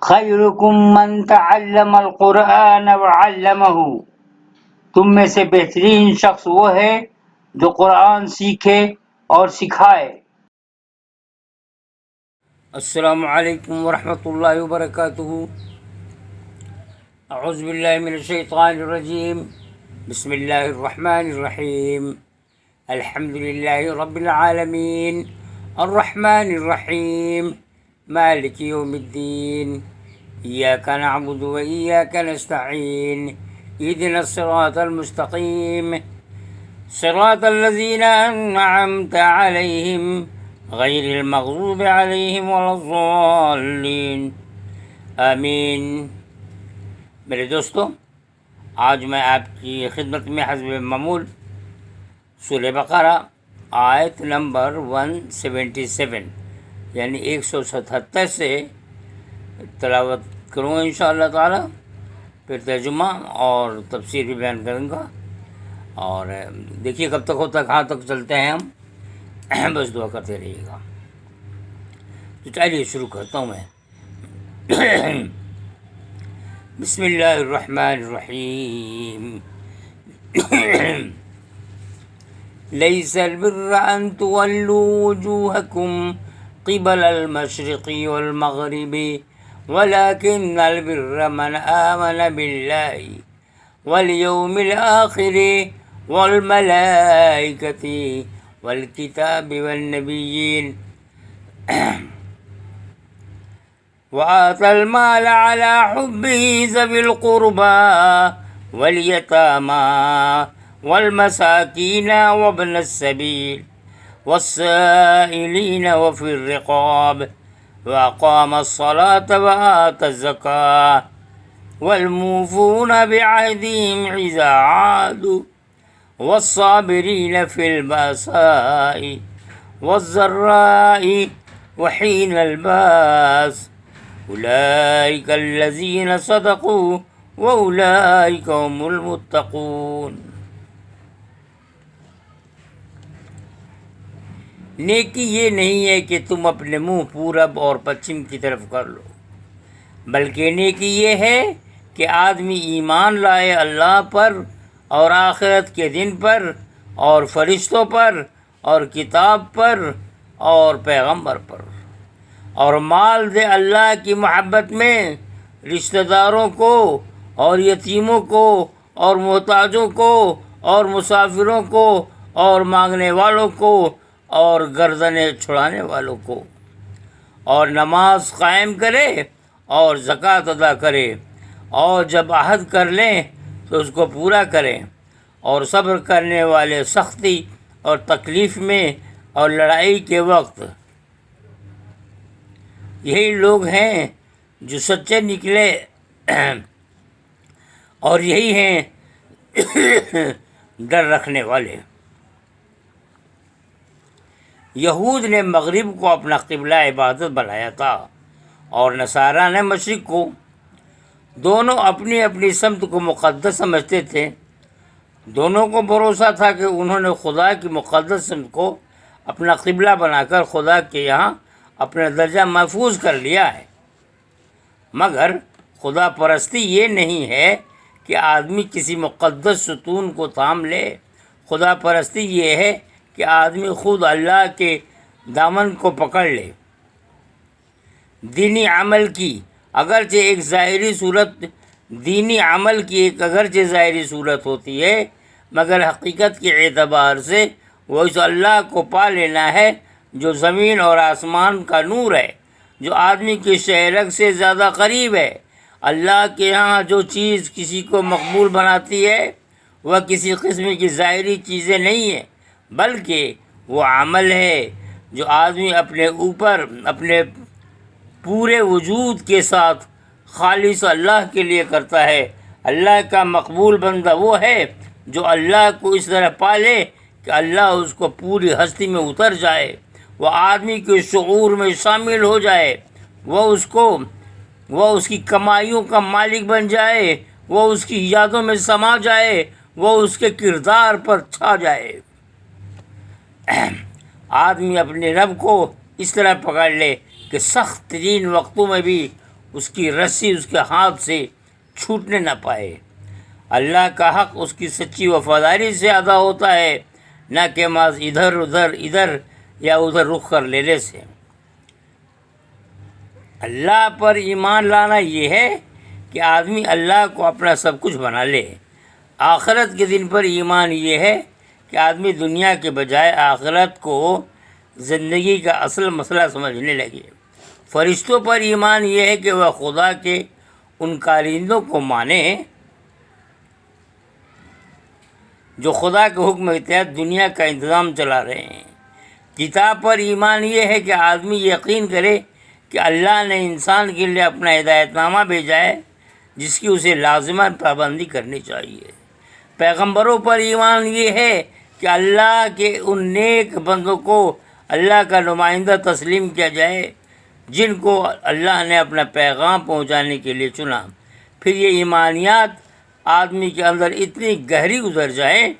خیرکم من تعلم القرآن وعلمہ، تم میں سے بہترین شخص وہ ہے جو قرآن سیکھے اور سکھائے۔ السلام علیکم ورحمۃ اللہ وبرکاتہ۔ اعوذ باللہ من الشیطان الرجیم، بسم اللہ الرحمن الرحیم۔ الحمد للہ رب العالمین، الرحمن الرحیم، مالک یوم الدین، ایاک نعبد و ایاک نستعین، اہدنا الصراط المستقیم، صراط الذین انعمت علیہم غیر المغضوب علیہم ولا الضالین، آمین۔ میرے دوستو، آج میں آپ کی خدمت میں حسب معمول سورہ بقرہ آیت نمبر 177 یعنی 177 سے تلاوت کروں گا انشاءاللہ تعالی، پھر ترجمہ اور تفسیر بھی بیان کروں گا، اور دیکھیے کب تک ہوتا ہے، کہاں تک چلتے ہیں ہم، بس دعا کرتے رہیے گا۔ تو چلیے شروع کرتا ہوں میں۔ بسم اللہ الرحمن الرحیم۔ لیس البر ان تولوا وجوہکم قبل المشرق والمغرب ولكن البر من آمن باللہ والیوم الآخر والملائکۃ والکتاب والنبیین وآتى المال على حبه ذوي القربى واليتامى والمساكين وابن السبيل والسائلين وفي الرقاب وأقام الصلاة وآتى الزكاة والموفون بعهدهم إذا عادوا والصابرين في البأساء والضراء وحين الباس أولئك الذين صدقوا وأولئك هم المتقون۔ نیکی یہ نہیں ہے کہ تم اپنے منہ پورب اور پچھم کی طرف کر لو، بلکہ نیکی یہ ہے کہ آدمی ایمان لائے اللہ پر اور آخرت کے دن پر اور فرشتوں پر اور کتاب پر اور پیغمبر پر، اور مال دے اللہ کی محبت میں رشتہ داروں کو اور یتیموں کو اور محتاجوں کو اور مسافروں کو اور مانگنے والوں کو اور گردنیں چھڑانے والوں کو، اور نماز قائم کرے اور زکوٰۃ ادا کرے، اور جب عہد کر لیں تو اس کو پورا کریں، اور صبر کرنے والے سختی اور تکلیف میں اور لڑائی کے وقت۔ یہی لوگ ہیں جو سچے نکلے اور یہی ہیں ڈر رکھنے والے۔ یہود نے مغرب کو اپنا قبلہ عبادت بنایا تھا اور نصارہ نے مشرق کو۔ دونوں اپنی اپنی سمت کو مقدس سمجھتے تھے۔ دونوں کو بھروسہ تھا کہ انہوں نے خدا کی مقدس سمت کو اپنا قبلہ بنا کر خدا کے یہاں اپنا درجہ محفوظ کر لیا ہے، مگر خدا پرستی یہ نہیں ہے کہ آدمی کسی مقدس ستون کو تھام لے۔ خدا پرستی یہ ہے کہ آدمی خود اللہ کے دامن کو پکڑ لے۔ دینی عمل کی اگرچہ ایک ظاہری صورت ہوتی ہے، مگر حقیقت کے اعتبار سے وہ اس اللہ کو پا لینا ہے جو زمین اور آسمان کا نور ہے، جو آدمی کی شہرک سے زیادہ قریب ہے۔ اللہ کے ہاں جو چیز کسی کو مقبول بناتی ہے وہ کسی قسم کی ظاہری چیزیں نہیں ہیں، بلکہ وہ عمل ہے جو آدمی اپنے اوپر اپنے پورے وجود کے ساتھ خالص اللہ کے لیے کرتا ہے۔ اللہ کا مقبول بندہ وہ ہے جو اللہ کو اس طرح پالے کہ اللہ اس کو پوری ہستی میں اتر جائے، وہ آدمی کے شعور میں شامل ہو جائے، وہ اس کی کمائیوں کا مالک بن جائے، وہ اس کی یادوں میں سما جائے، وہ اس کے کردار پر چھا جائے۔ آدمی اپنے رب کو اس طرح پکڑ لے کہ سخت ترین وقتوں میں بھی اس کی رسی اس کے ہاتھ سے چھوٹنے نہ پائے۔ اللہ کا حق اس کی سچی وفاداری سے ادا ہوتا ہے، نہ کہ محض ادھر یا ادھر رخ کر لینے سے۔ اللہ پر ایمان لانا یہ ہے کہ آدمی اللہ کو اپنا سب کچھ بنا لے۔ آخرت کے دن پر ایمان یہ ہے کہ آدمی دنیا کے بجائے آخرت کو زندگی کا اصل مسئلہ سمجھنے لگے۔ فرشتوں پر ایمان یہ ہے کہ وہ خدا کے ان کارندوں کو مانے جو خدا کے حکم کے تحت دنیا کا انتظام چلا رہے ہیں۔ کتاب پر ایمان یہ ہے کہ آدمی یقین کرے کہ اللہ نے انسان کے لیے اپنا ہدایت نامہ بھیجا ہے جس کی اسے لازماً پابندی کرنی چاہیے۔ پیغمبروں پر ایمان یہ ہے کہ اللہ کے ان نیک بندوں کو اللہ کا نمائندہ تسلیم کیا جائے جن کو اللہ نے اپنا پیغام پہنچانے کے لیے چنا۔ پھر یہ ایمانیات آدمی کے اندر اتنی گہری اتر جائیں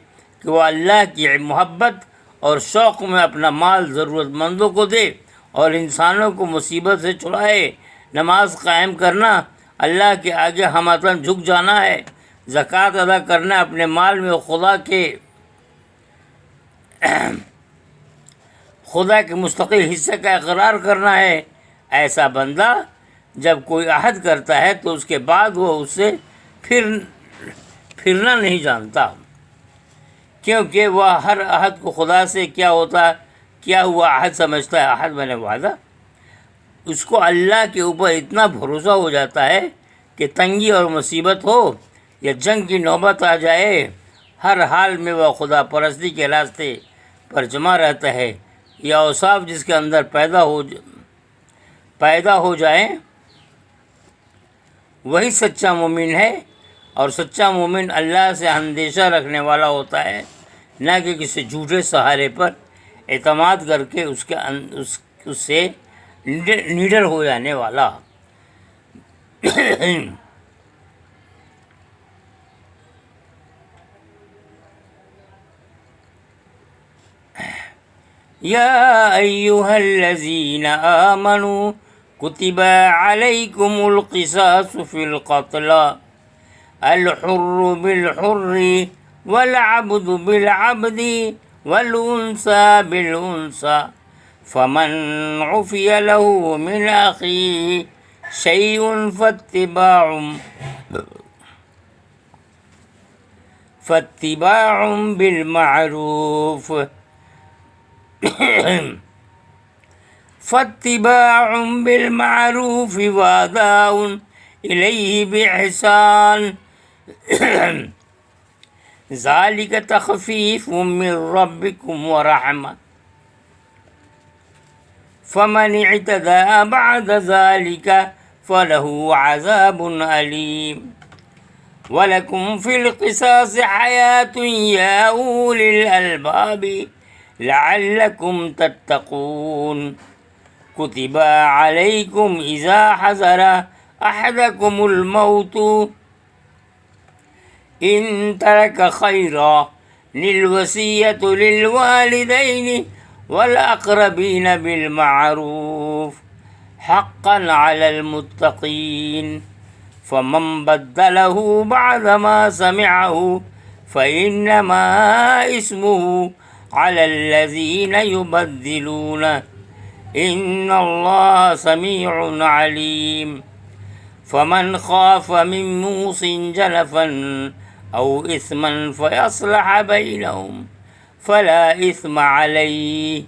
کہ وہ اللہ کی محبت اور شوق میں اپنا مال ضرورت مندوں کو دے اور انسانوں کو مصیبت سے چھڑائے۔ نماز قائم کرنا، اللہ کے آگے ہمتاً جھک جانا ہے، زکوٰۃ ادا کرنا، اپنے مال میں خدا کے مستقل حصے کا اقرار کرنا ہے۔ ایسا بندہ جب کوئی عہد کرتا ہے تو اس کے بعد وہ اس سے پھرنا نہیں جانتا، کیونکہ وہ ہر عہد کو خدا سے کیا ہوا عہد سمجھتا ہے۔ عہد میں نے وعدہ، اس کو اللہ کے اوپر اتنا بھروسہ ہو جاتا ہے کہ تنگی اور مصیبت ہو یا جنگ کی نوبت آ جائے، ہر حال میں وہ خدا پرستی کے راستے پر جمع رہتا ہے۔ یہ اوصاف جس کے اندر پیدا ہو جائیں وہی سچا مومن ہے، اور سچا مومن اللہ سے اندیشہ رکھنے والا ہوتا ہے، نہ کہ کسی جھوٹے سہارے پر اعتماد کر کے اس سے نڈر ہو جانے والا۔ یا ایہا الذین آمنوا کتب علیکم القصاص فی القتل الحر بالحر والعبد بالعبد والانثى بالانثى فمن عفی له من اخیہ شیء فاتباع بالمعروف واداء الیہ بإحسان ذلک تخفیف من ربکم ورحمہ فمن اعتدى بعد ذلك فله عذاب أليم وَلَكُمْ فِي الْقِصَاصِ حَيَاةٌ يَا أُولِي الْأَلْبَابِ لَعَلَّكُمْ تَتَّقُونَ كُتِبَ عَلَيْكُمْ إِذَا حَضَرَ أَحَدَكُمُ الْمَوْتُ إِن تَرَكَ خَيْرًا لِلْوَصِيَّةُ لِلْوَالِدَيْنِ والأقربين بالمعروف حقا على المتقين فمن بدله بعدما سمعه فإنما اسمه على الذين يبدلونه إن الله سميع عليم فمن خاف من موص جنفا أو إثما فيصلح بينهم فلا اثم علیہ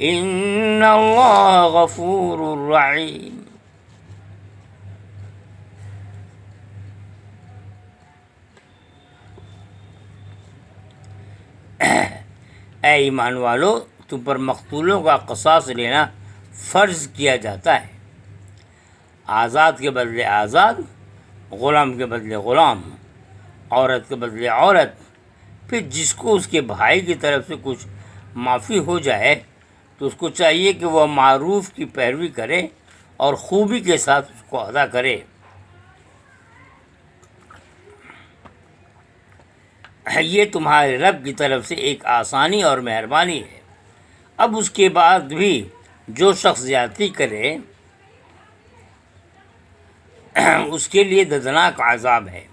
ان اللہ غفور رحیم۔ اے ایمان والو، تم پر مقتولوں کا قصاص لینا فرض کیا جاتا ہے، آزاد کے بدلے آزاد، غلام کے بدلے غلام، عورت کے بدلے عورت۔ پھر جس کو اس کے بھائی کی طرف سے کچھ معافی ہو جائے تو اس کو چاہیے کہ وہ معروف کی پیروی کرے اور خوبی کے ساتھ اس کو ادا کرے۔ یہ تمہارے رب کی طرف سے ایک آسانی اور مہربانی ہے۔ اب اس کے بعد بھی جو شخص زیادتی کرے اس کے لیے دردناک عذاب ہے۔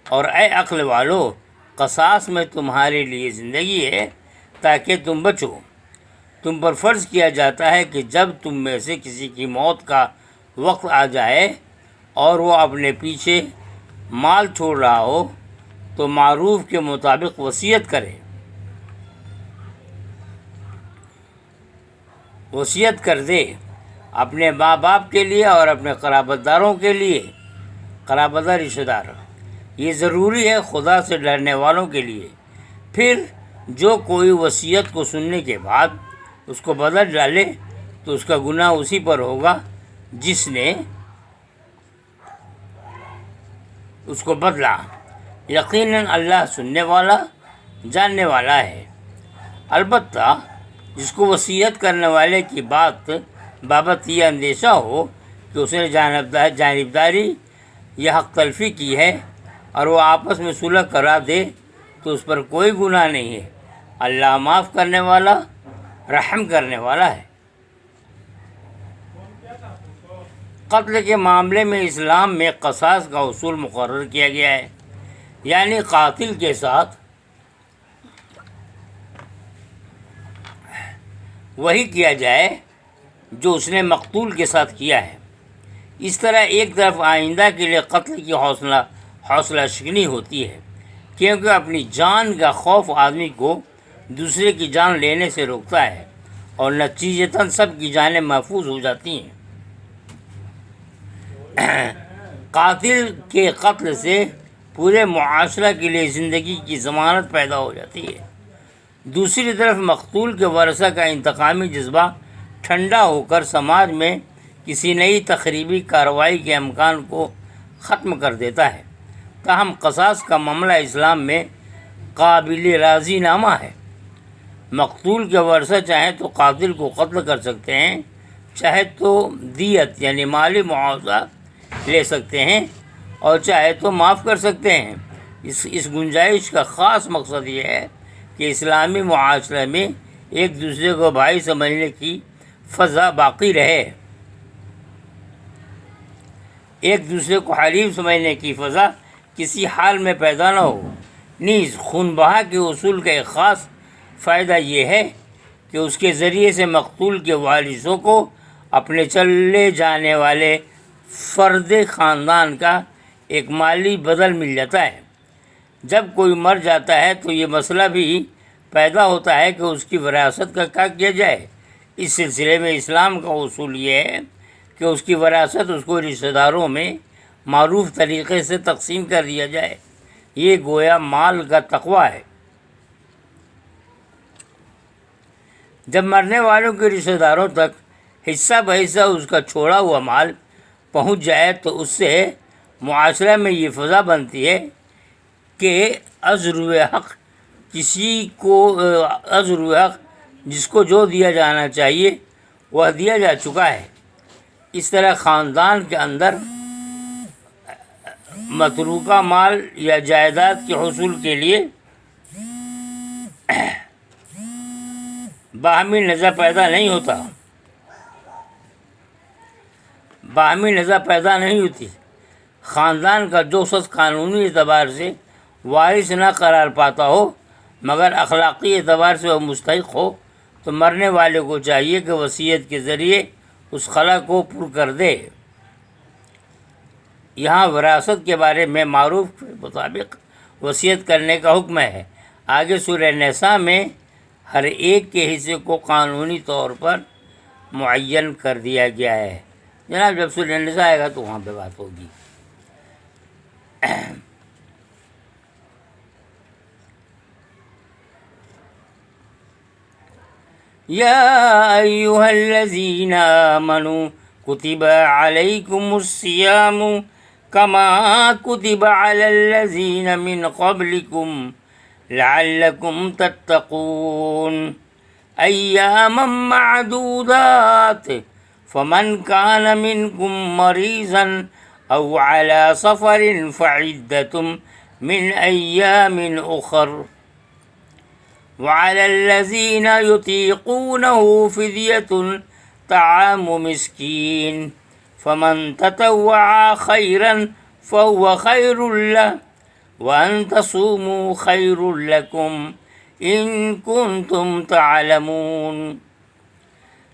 اور اے عقل والو، قصاص میں تمہارے لیے زندگی ہے تاکہ تم بچو۔ تم پر فرض کیا جاتا ہے کہ جب تم میں سے کسی کی موت کا وقت آ جائے اور وہ اپنے پیچھے مال چھوڑ رہا ہو تو معروف کے مطابق وصیت کرے، وصیت کر دے اپنے ماں باپ کے لیے اور اپنے قرابت داروں کے لیے، قرابت دار رشتہ دار۔ یہ ضروری ہے خدا سے ڈرنے والوں کے لیے۔ پھر جو کوئی وصیت کو سننے کے بعد اس کو بدل ڈالے تو اس کا گناہ اسی پر ہوگا جس نے اس کو بدلا۔ یقیناً اللہ سننے والا، جاننے والا ہے۔ البتہ جس کو وصیت کرنے والے کی بابت یہ اندیشہ ہو کہ اس نے جانبداری یا حق تلفی کی ہے اور وہ آپس میں صلح کرا دے تو اس پر کوئی گناہ نہیں ہے۔ اللہ معاف کرنے والا، رحم کرنے والا ہے۔ قتل کے معاملے میں اسلام میں قصاص کا اصول مقرر کیا گیا ہے، یعنی قاتل کے ساتھ وہی کیا جائے جو اس نے مقتول کے ساتھ کیا ہے۔ اس طرح ایک طرف آئندہ کے لیے قتل کی حوصلہ شکنی ہوتی ہے، کیونکہ اپنی جان کا خوف آدمی کو دوسرے کی جان لینے سے روکتا ہے اور نتیجتاً سب کی جانیں محفوظ ہو جاتی ہیں۔ قاتل کے قتل سے پورے معاشرہ کے لیے زندگی کی ضمانت پیدا ہو جاتی ہے۔ دوسری طرف مقتول کے ورثہ کا انتقامی جذبہ ٹھنڈا ہو کر سماج میں کسی نئی تخریبی کارروائی کے امکان کو ختم کر دیتا ہے۔ تاہم قصاص کا معاملہ اسلام میں قابل راضی نامہ ہے۔ مقتول کے ورثہ چاہیں تو قاتل کو قتل کر سکتے ہیں، چاہے تو دیت یعنی مالی معاوضہ لے سکتے ہیں اور چاہے تو معاف کر سکتے ہیں۔ اس گنجائش کا خاص مقصد یہ ہے کہ اسلامی معاشرے میں ایک دوسرے کو بھائی سمجھنے کی فضا باقی رہے، ایک دوسرے کو حریف سمجھنے کی فضا کسی حال میں پیدا نہ ہو۔ نیز خون بہا کے اصول کا ایک خاص فائدہ یہ ہے کہ اس کے ذریعے سے مقتول کے وارثوں کو اپنے چلے جانے والے فرد خاندان کا ایک مالی بدل مل جاتا ہے۔ جب کوئی مر جاتا ہے تو یہ مسئلہ بھی پیدا ہوتا ہے کہ اس کی وراثت کا کیا کیا جائے۔ اس سلسلے میں اسلام کا اصول یہ ہے کہ اس کی وراثت اس کو رشتہ داروں میں معروف طریقے سے تقسیم کر دیا جائے۔ یہ گویا مال کا تقویٰ ہے۔ جب مرنے والوں کے رشتہ داروں تک حصہ بحصہ اس کا چھوڑا ہوا مال پہنچ جائے تو اس سے معاشرہ میں یہ فضا بنتی ہے کہ ازروِ حق جس کو جو دیا جانا چاہیے وہ دیا جا چکا ہے۔ اس طرح خاندان کے اندر متروکہ مال یا جائیداد کے حصول کے لیے باہمی نزاع پیدا نہیں ہوتی۔ خاندان کا جو شخص قانونی اعتبار سے وارث نہ قرار پاتا ہو مگر اخلاقی اعتبار سے وہ مستحق ہو تو مرنے والے کو چاہیے کہ وصیت کے ذریعے اس خلا کو پر کر دے۔ یہاں وراثت کے بارے میں معروف کے مطابق وصیت کرنے کا حکم ہے۔ آگے سورہ نساء میں ہر ایک کے حصے کو قانونی طور پر معین کر دیا گیا ہے۔ جناب جب سورہ نساء آئے گا تو وہاں پہ بات ہوگی۔ یا ایہا الذین آمنوا کتب علیکم الصیام کما کتب علی الذین من قبلکم لعلکم تتقون ایاما معدودات فمن كان منكم مريضا أو على سفر فعدة من أيام أخر وعلى الذين يطيقونه فدية طعام مسكين فمن تطوع خيرا فهو خير له وأن تصوموا خير لكم إن كنتم تعلمون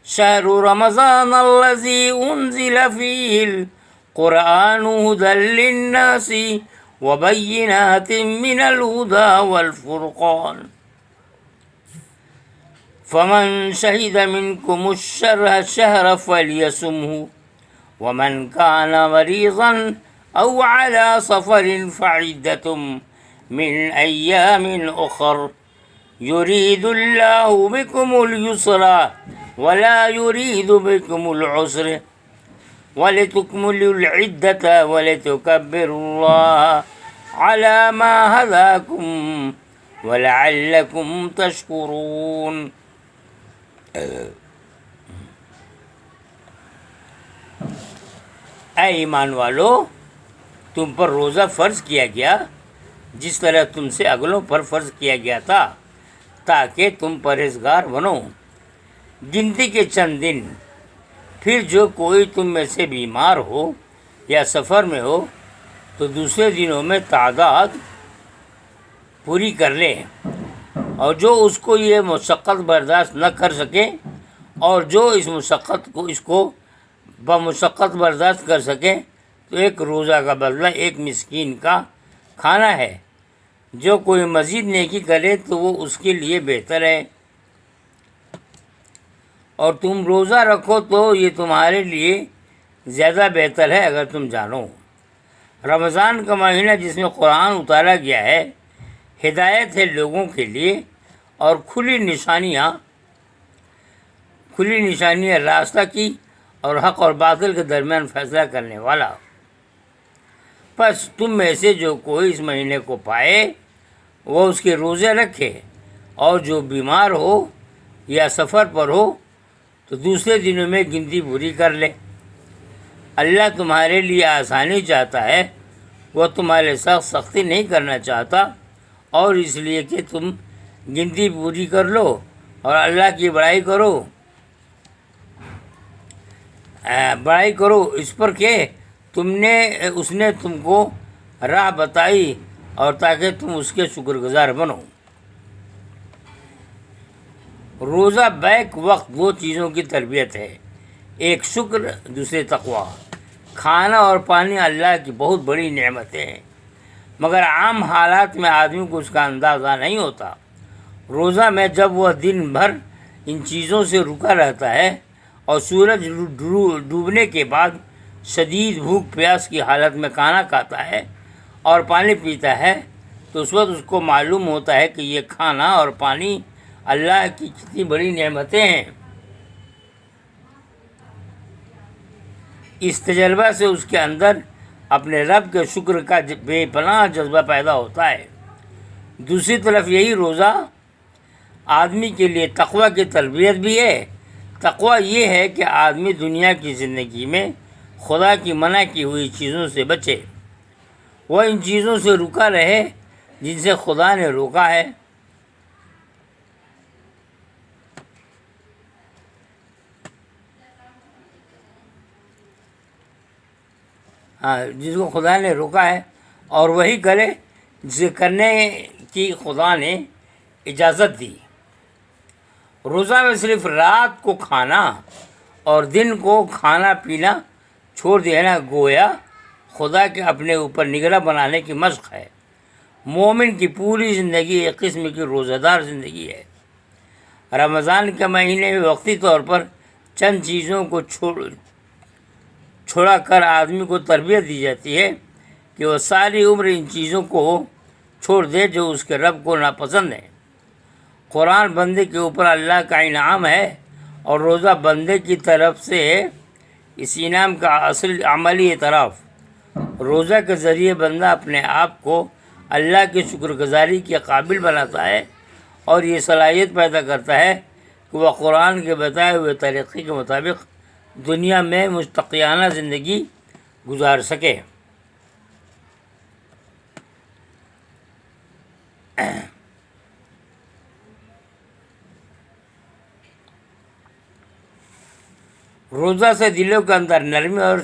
شهر رمضان الذي أنزل فيه القرآن هدى للناس وبينات من الهدى والفرقان فمن شهد منكم الشهر فليصمه ومن كان مريضا أو على سفر فعدة من أيام أخر يريد الله بكم اليسر ولا يريد بكم العسر ولتكملوا العدة ولتكبروا الله على ما هداكم ولعلكم تشكرون. اے ایمان والو، تم پر روزہ فرض کیا گیا جس طرح تم سے اگلوں پر فرض کیا گیا تھا تاکہ تم پرہیزگار بنو. گنتی کے چند دن، پھر جو کوئی تم میں سے بیمار ہو یا سفر میں ہو تو دوسرے دنوں میں تعداد پوری کر لے، اور جو اس کو یہ مشقت برداشت نہ کر سکے اور جو اس کو بمشقت برداشت کر سکے تو ایک روزہ کا بدلہ ایک مسکین کا کھانا ہے. جو کوئی مزید نیکی کرے تو وہ اس کے لیے بہتر ہے، اور تم روزہ رکھو تو یہ تمہارے لیے زیادہ بہتر ہے اگر تم جانو. رمضان کا مہینہ جس میں قرآن اتارا گیا ہے ہدایت ہے لوگوں کے لیے اور کھلی نشانیاں راستہ کی اور حق اور باطل کے درمیان فیصلہ کرنے والا. پس تم میں سے جو کوئی اس مہینے کو پائے وہ اس کے روزے رکھے، اور جو بیمار ہو یا سفر پر ہو تو دوسرے دنوں میں گنتی پوری کر لے. اللہ تمہارے لیے آسانی چاہتا ہے، وہ تمہارے ساتھ سختی نہیں کرنا چاہتا، اور اس لیے کہ تم گنتی پوری کر لو اور اللہ کی بڑائی کرو اس پر کہ اس نے تم کو راہ بتائی اور تاکہ تم اس کے شکر گزار بنو. روزہ بیک وقت دو چیزوں کی تربیت ہے، ایک شکر، دوسرے تقوی. کھانا اور پانی اللہ کی بہت بڑی نعمتیں ہیں، مگر عام حالات میں آدمی کو اس کا اندازہ نہیں ہوتا. روزہ میں جب وہ دن بھر ان چیزوں سے رکا رہتا ہے اور سورج ڈوبنے کے بعد شدید بھوک پیاس کی حالت میں کھانا کھاتا ہے اور پانی پیتا ہے تو اس وقت اس کو معلوم ہوتا ہے کہ یہ کھانا اور پانی اللہ کی کتنی بڑی نعمتیں ہیں. اس تجربہ سے اس کے اندر اپنے رب کے شکر کا بے پناہ جذبہ پیدا ہوتا ہے. دوسری طرف یہی روزہ آدمی کے لیے تقوی کی تربیت بھی ہے. تقوی یہ ہے کہ آدمی دنیا کی زندگی میں خدا کی منع کی ہوئی چیزوں سے بچے، وہ ان چیزوں سے رکا رہے جن سے خدا نے روکا ہے. جس کو خدا نے روکا ہے، اور وہی کرے جسے کرنے کی خدا نے اجازت دی. روزہ میں صرف رات کو کھانا اور دن کو کھانا پینا چھوڑ دینا گویا خدا کے اپنے اوپر نگراں بنانے کی مشق ہے. مومن کی پوری زندگی ایک قسم کی روزہ دار زندگی ہے. رمضان کے مہینے میں وقتی طور پر چند چیزوں کو چھوڑا کر آدمی کو تربیت دی جاتی ہے کہ وہ ساری عمر ان چیزوں کو چھوڑ دے جو اس کے رب کو ناپسند ہے. قرآن بندے کے اوپر اللہ کا انعام ہے، اور روزہ بندے کی طرف سے اس انعام کا اصل عملی اعتراف. روزہ کے ذریعے بندہ اپنے آپ کو اللہ کی شکر گزاری کے قابل بناتا ہے اور یہ صلاحیت پیدا کرتا ہے کہ وہ قرآن کے بتائے ہوئے طریقے کے مطابق دنیا میں مستقیانہ زندگی گزار سکے. روزہ سے دلوں کے اندر نرمی اور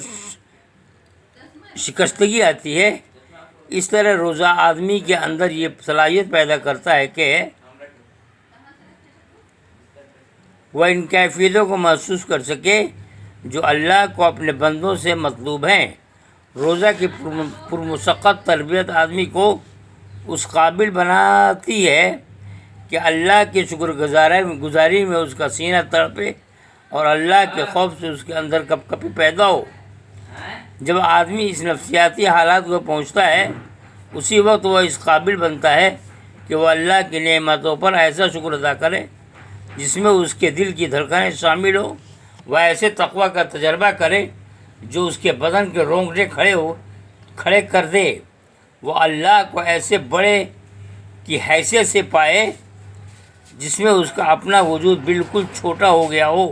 شکستگی آتی ہے، اس طرح روزہ آدمی کے اندر یہ صلاحیت پیدا کرتا ہے کہ وہ ان کیفیتوں کو محسوس کر سکے جو اللہ کو اپنے بندوں سے مطلوب ہیں۔ روزہ کی پرمشقت تربیت آدمی کو اس قابل بناتی ہے کہ اللہ کی شکر گزاری میں اس کا سینہ تڑپے اور اللہ کے خوف سے اس کے اندر کپ کپی پیدا ہو۔ جب آدمی اس نفسیاتی حالات کو پہنچتا ہے، اسی وقت وہ اس قابل بنتا ہے کہ وہ اللہ کی نعمتوں پر ایسا شکر ادا کرے جس میں اس کے دل کی دھڑکنیں شامل ہو۔ وہ ایسے تقویٰ کا تجربہ کرے جو اس کے بدن کے رونگٹے کھڑے کر دے۔ وہ اللہ کو ایسے بڑے کی حیثیت سے پائے جس میں اس کا اپنا وجود بالکل چھوٹا ہو گیا ہو۔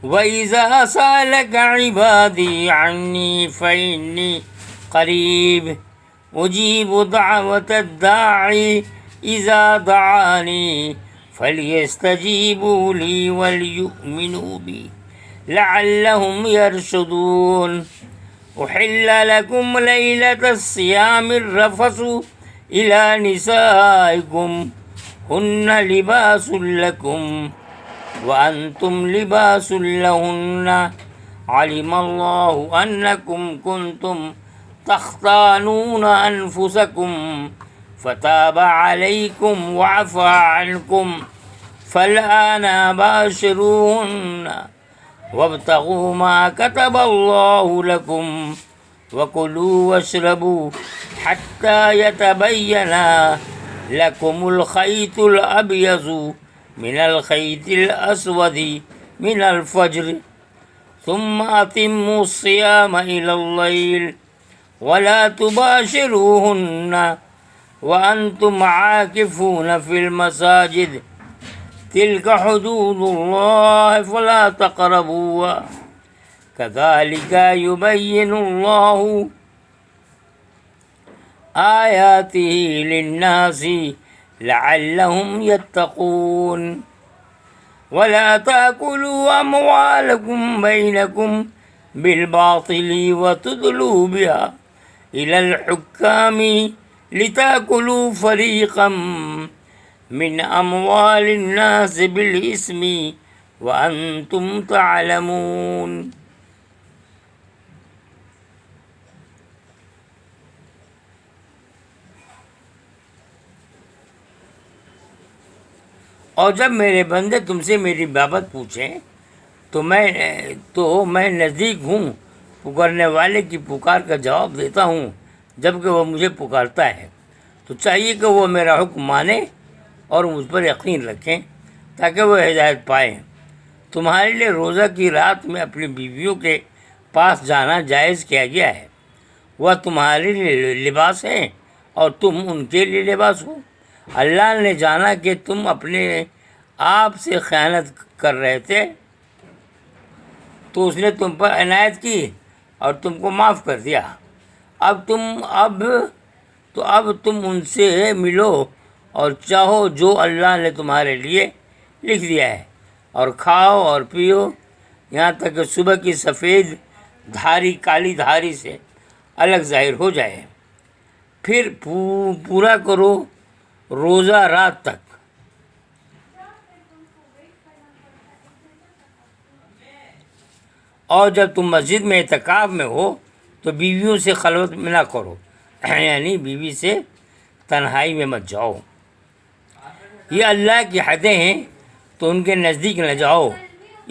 وَإِذَا سَأَلَكَ عِبَادِي عَنِّي فَإِنِّي قَرِيبٌ أُجِيبُ دَعْوَةَ الدَّاعِ إِذَا دَعَانِي فَلْيَسْتَجِيبُوا لِي وَلْيُؤْمِنُوا بِي لَعَلَّهُمْ يَرْشُدُونَ أُحِلَّ لَكُمْ لَيْلَةَ الصِّيَامِ الرَّفَثُ إِلَى نِسَائِكُمْ هُنَّ لِبَاسٌ لَكُمْ وَأَنْتُمْ لِبَاسٌ لَهُنَّ عَلِمَ اللَّهُ أَنَّكُمْ كُنْتُمْ تختانون أنفسكم فتاب عليكم وعفى عنكم فالآن باشروهن وابتغوا ما كتب الله لكم وكلوا واشربوا حتى يتبين لكم الخيط الأبيض من الخيط الأسود من الفجر ثم أتموا الصيام إلى الليل ولا تباشروهن وأنتم عاكفون في المساجد تلك حدود الله فلا تقربوها كذلك يبين الله آياته للناس لعلهم يتقون ولا تأكلوا أموالكم بينكم بالباطل وتدلوا بها إلى الحكام لتأكلوا فريقا من أموال الناس بالإثم وأنتم تعلمون۔ اور جب میرے بندے تم سے میری بابت پوچھیں تو میں نزدیک ہوں، پکارنے والے کی پکار کا جواب دیتا ہوں۔ جب کہ وہ مجھے پکارتا ہے تو چاہیے کہ وہ میرا حکم مانے اور مجھ پر یقین رکھیں تاکہ وہ ہدایت پائیں۔ تمہارے لیے روزہ کی رات میں اپنی بیویوں کے پاس جانا جائز کیا گیا ہے۔ وہ تمہارے لیے لباس ہیں اور تم ان کے لیے لباس ہو۔ اللہ نے جانا کہ تم اپنے آپ سے خیانت کر رہے تھے تو اس نے تم پر عنایت کی اور تم کو معاف کر دیا۔ اب تم ان سے ملو اور چاہو جو اللہ نے تمہارے لیے لکھ دیا ہے، اور کھاؤ اور پیو یہاں تک کہ صبح کی سفید دھاری کالی دھاری سے الگ ظاہر ہو جائے، پھر پورا کرو روزہ رات تک۔ اور جب تم مسجد میں اعتکاف میں ہو تو بیویوں سے خلوت میں نہ کرو، یعنی بیوی سے تنہائی میں مت جاؤ۔ یہ اللہ کی حدیں ہیں تو ان کے نزدیک نہ جاؤ۔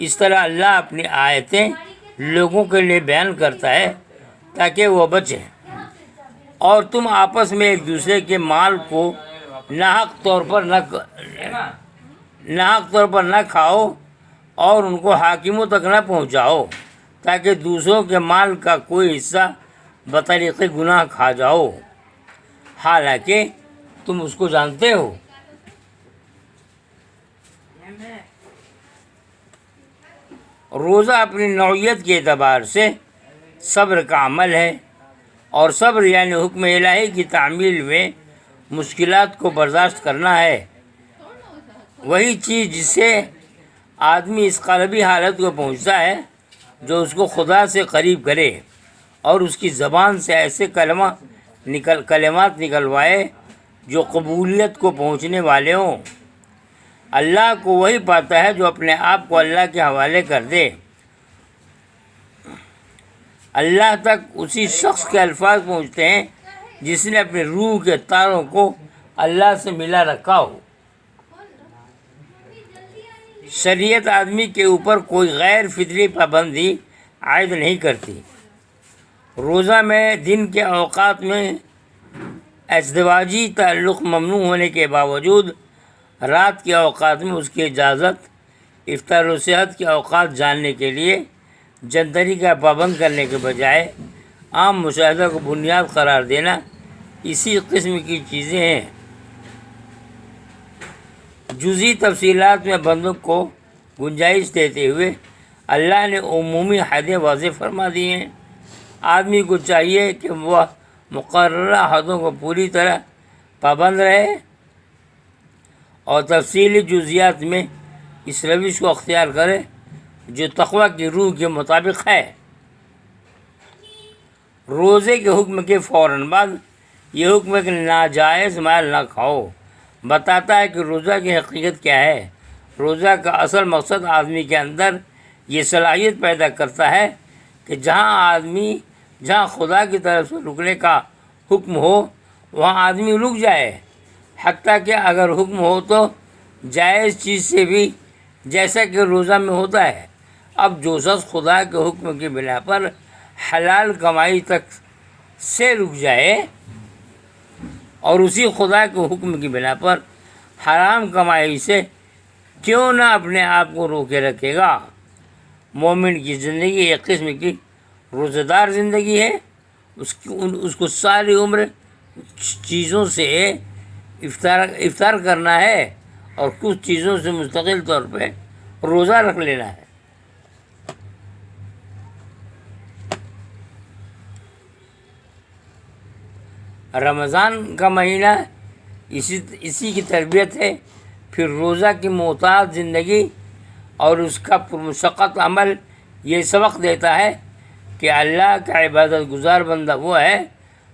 اس طرح اللہ اپنی آیتیں لوگوں کے لیے بیان کرتا ہے تاکہ وہ بچیں۔ اور تم آپس میں ایک دوسرے کے مال کو ناحق طور پر نہ کھاؤ اور ان کو حاکموں تک نہ پہنچاؤ تاکہ دوسروں کے مال کا کوئی حصہ بطریق گناہ کھا جاؤ، حالانکہ تم اس کو جانتے ہو۔ روزہ اپنی نوعیت کے اعتبار سے صبر کا عمل ہے، اور صبر یعنی حکم الہی کی تعمیل میں مشکلات کو برداشت کرنا ہے، وہی چیز جس سے آدمی اس قلبی حالت کو پہنچتا ہے جو اس کو خدا سے قریب کرے اور اس کی زبان سے ایسے کلمات نکلوائے جو قبولیت کو پہنچنے والے ہوں۔ اللہ کو وہی پاتا ہے جو اپنے آپ کو اللہ کے حوالے کر دے۔ اللہ تک اسی شخص کے الفاظ پہنچتے ہیں جس نے اپنے روح کے تاروں کو اللہ سے ملا رکھا ہو۔ شریعت آدمی کے اوپر کوئی غیر فطری پابندی عائد نہیں کرتی۔ روزہ میں دن کے اوقات میں ازدواجی تعلق ممنوع ہونے کے باوجود رات کے اوقات میں اس کی اجازت افطار و صحت کے اوقات جاننے کے لیے جنتری کا پابند کرنے کے بجائے عام مشاہدہ کو بنیاد قرار دینا اسی قسم کی چیزیں ہیں۔ جزئی تفصیلات میں بندوں کو گنجائش دیتے ہوئے اللہ نے عمومی حدیں واضح فرما دی ہیں۔ آدمی کو چاہیے کہ وہ مقررہ حدوں کو پوری طرح پابند رہے اور تفصیلی جزیات میں اس روش کو اختیار کرے جو تقویٰ کی روح کے مطابق ہے۔ روزے کے حکم کے فوراً بعد یہ حکم ہے کہ ناجائز مال نہ کھاؤ بتاتا ہے کہ روزہ کی حقیقت کیا ہے۔ روزہ کا اصل مقصد آدمی کے اندر یہ صلاحیت پیدا کرتا ہے کہ جہاں خدا کی طرف سے رکنے کا حکم ہو وہاں آدمی رک جائے، حتیٰ کہ اگر حکم ہو تو جائز چیز سے بھی، جیسا کہ روزہ میں ہوتا ہے۔ اب جو شخص خدا کے حکم کی بنا پر حلال کمائی تک سے رک جائے اور اسی خدا کے حکم کی بنا پر حرام کمائی سے کیوں نہ اپنے آپ کو روکے رکھے گا۔ مومن کی زندگی ایک قسم کی روزہ دار زندگی ہے۔ اس کو ساری عمر چیزوں سے افطار کرنا ہے اور کچھ چیزوں سے مستقل طور پہ روزہ رکھ لینا ہے۔ رمضان کا مہینہ اسی کی تربیت ہے۔ پھر روزہ کی معتاد زندگی اور اس کا پرمشقت عمل یہ سبق دیتا ہے کہ اللہ کا عبادت گزار بندہ وہ ہے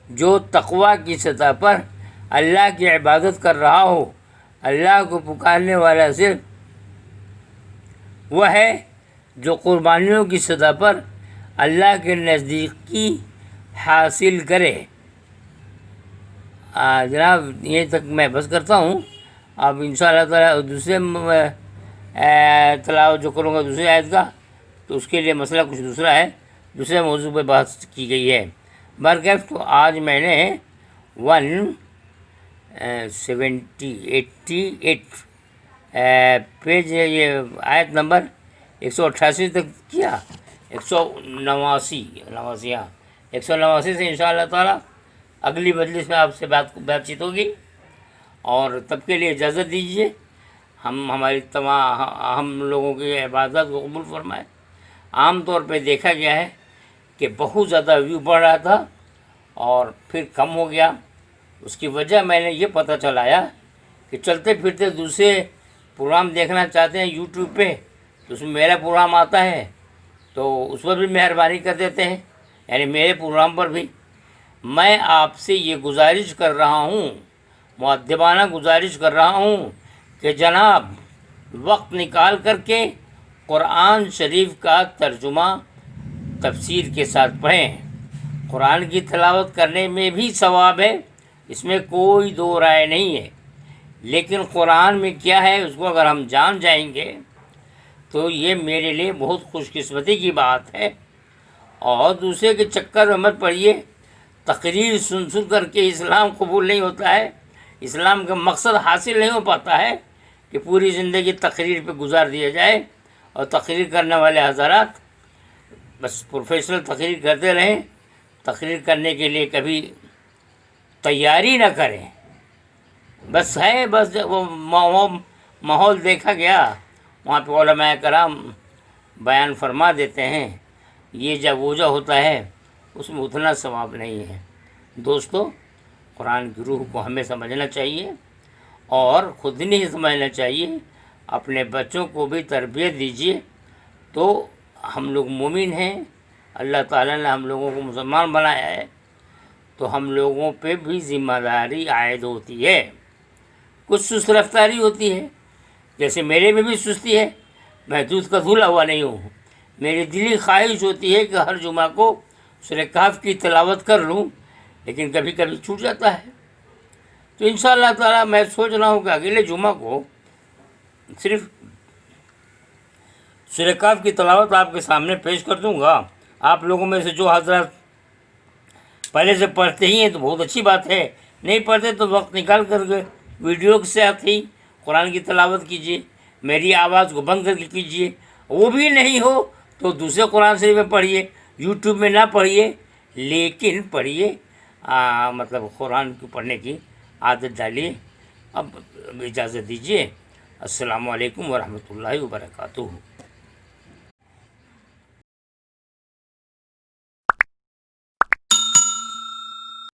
جو تقویٰ کی سطح پر اللہ کی عبادت کر رہا ہو۔ اللہ کو پکارنے والا صرف وہ ہے جو قربانیوں کی سطح پر اللہ کے نزدیکی حاصل کرے۔ جناب یہ تک میں بس کرتا ہوں۔ اب انشاءاللہ تعالیٰ دوسرے تلاوت جو کروں گا دوسری آیت کا، تو اس کے لیے مسئلہ کچھ دوسرا ہے، دوسرے موضوع پہ بات کی گئی ہے۔ برکیف تو آج میں نے 188 پیج یہ آیت نمبر 188 تک کیا، 189 سے انشاءاللہ تعالیٰ اگلی مجلس میں آپ سے بات چیت ہوگی، اور تب کے لیے اجازت دیجیے۔ ہم لوگوں کی عبادت کو قبول فرمائے۔ عام طور پہ دیکھا گیا ہے کہ بہت زیادہ ویو بڑھ رہا تھا اور پھر کم ہو گیا۔ اس کی وجہ میں نے یہ پتہ چلایا کہ چلتے پھرتے دوسرے پروگرام دیکھنا چاہتے ہیں یوٹیوب پہ، تو اس میں میرا پروگرام آتا ہے تو اس پر بھی مہربانی کر دیتے ہیں، یعنی میرے پروگرام پر بھی۔ میں آپ سے یہ گزارش کر رہا ہوں، مؤدبانہ گزارش کر رہا ہوں کہ جناب وقت نکال کر کے قرآن شریف کا ترجمہ تفسیر کے ساتھ پڑھیں۔ قرآن کی تلاوت کرنے میں بھی ثواب ہے، اس میں کوئی دو رائے نہیں ہے، لیکن قرآن میں کیا ہے اس کو اگر ہم جان جائیں گے تو یہ میرے لیے بہت خوش قسمتی کی بات ہے۔ اور دوسرے کے چکر میں مت پڑیے، تقریر سن کر کے اسلام قبول نہیں ہوتا ہے، اسلام کا مقصد حاصل نہیں ہو پاتا ہے کہ پوری زندگی تقریر پہ گزار دیا جائے، اور تقریر کرنے والے حضرات بس پروفیشنل تقریر کرتے رہیں، تقریر کرنے کے لیے کبھی تیاری نہ کریں۔ بس وہ ماحول دیکھا گیا، وہاں پہ علماء کرام بیان فرما دیتے ہیں، یہ جب وجہ ہوتا ہے اس میں اتنا ثواب نہیں ہے۔ دوستو قرآن کی روح کو ہمیں سمجھنا چاہیے اور خود نہیں سمجھنا چاہیے، اپنے بچوں کو بھی تربیت دیجیے۔ تو ہم لوگ مومن ہیں، اللہ تعالیٰ نے ہم لوگوں کو مسلمان بنایا ہے، تو ہم لوگوں پہ بھی ذمہ داری عائد ہوتی ہے۔ کچھ سست رفتاری ہوتی ہے، جیسے میرے میں بھی سستی ہے، میں دودھ کا دھلا ہوا نہیں ہوں۔ میری دلی خواہش ہوتی ہے کہ ہر جمعہ کو سورہ کہف کی تلاوت کر لوں، لیکن کبھی کبھی چھوٹ جاتا ہے۔ تو انشاءاللہ تعالیٰ میں سوچ رہا ہوں کہ اگلے جمعہ کو صرف سورہ کہف کی تلاوت آپ کے سامنے پیش کر دوں گا۔ آپ لوگوں میں سے جو حضرات پہلے سے پڑھتے ہی ہیں تو بہت اچھی بات ہے، نہیں پڑھتے تو وقت نکال کر کے ویڈیو کے ساتھ ہی قرآن کی تلاوت کیجیے، میری آواز کو بند کر کے کیجیے۔ وہ بھی نہیں ہو تو دوسرے قرآن شریف میں پڑھیے، یوٹیوب میں نہ پڑھیے، لیکن پڑھیے، مطلب قرآن کو پڑھنے کی عادت ڈالیے۔ اب اجازت دیجیے، السلام علیکم ورحمۃ اللہ وبرکاتہ۔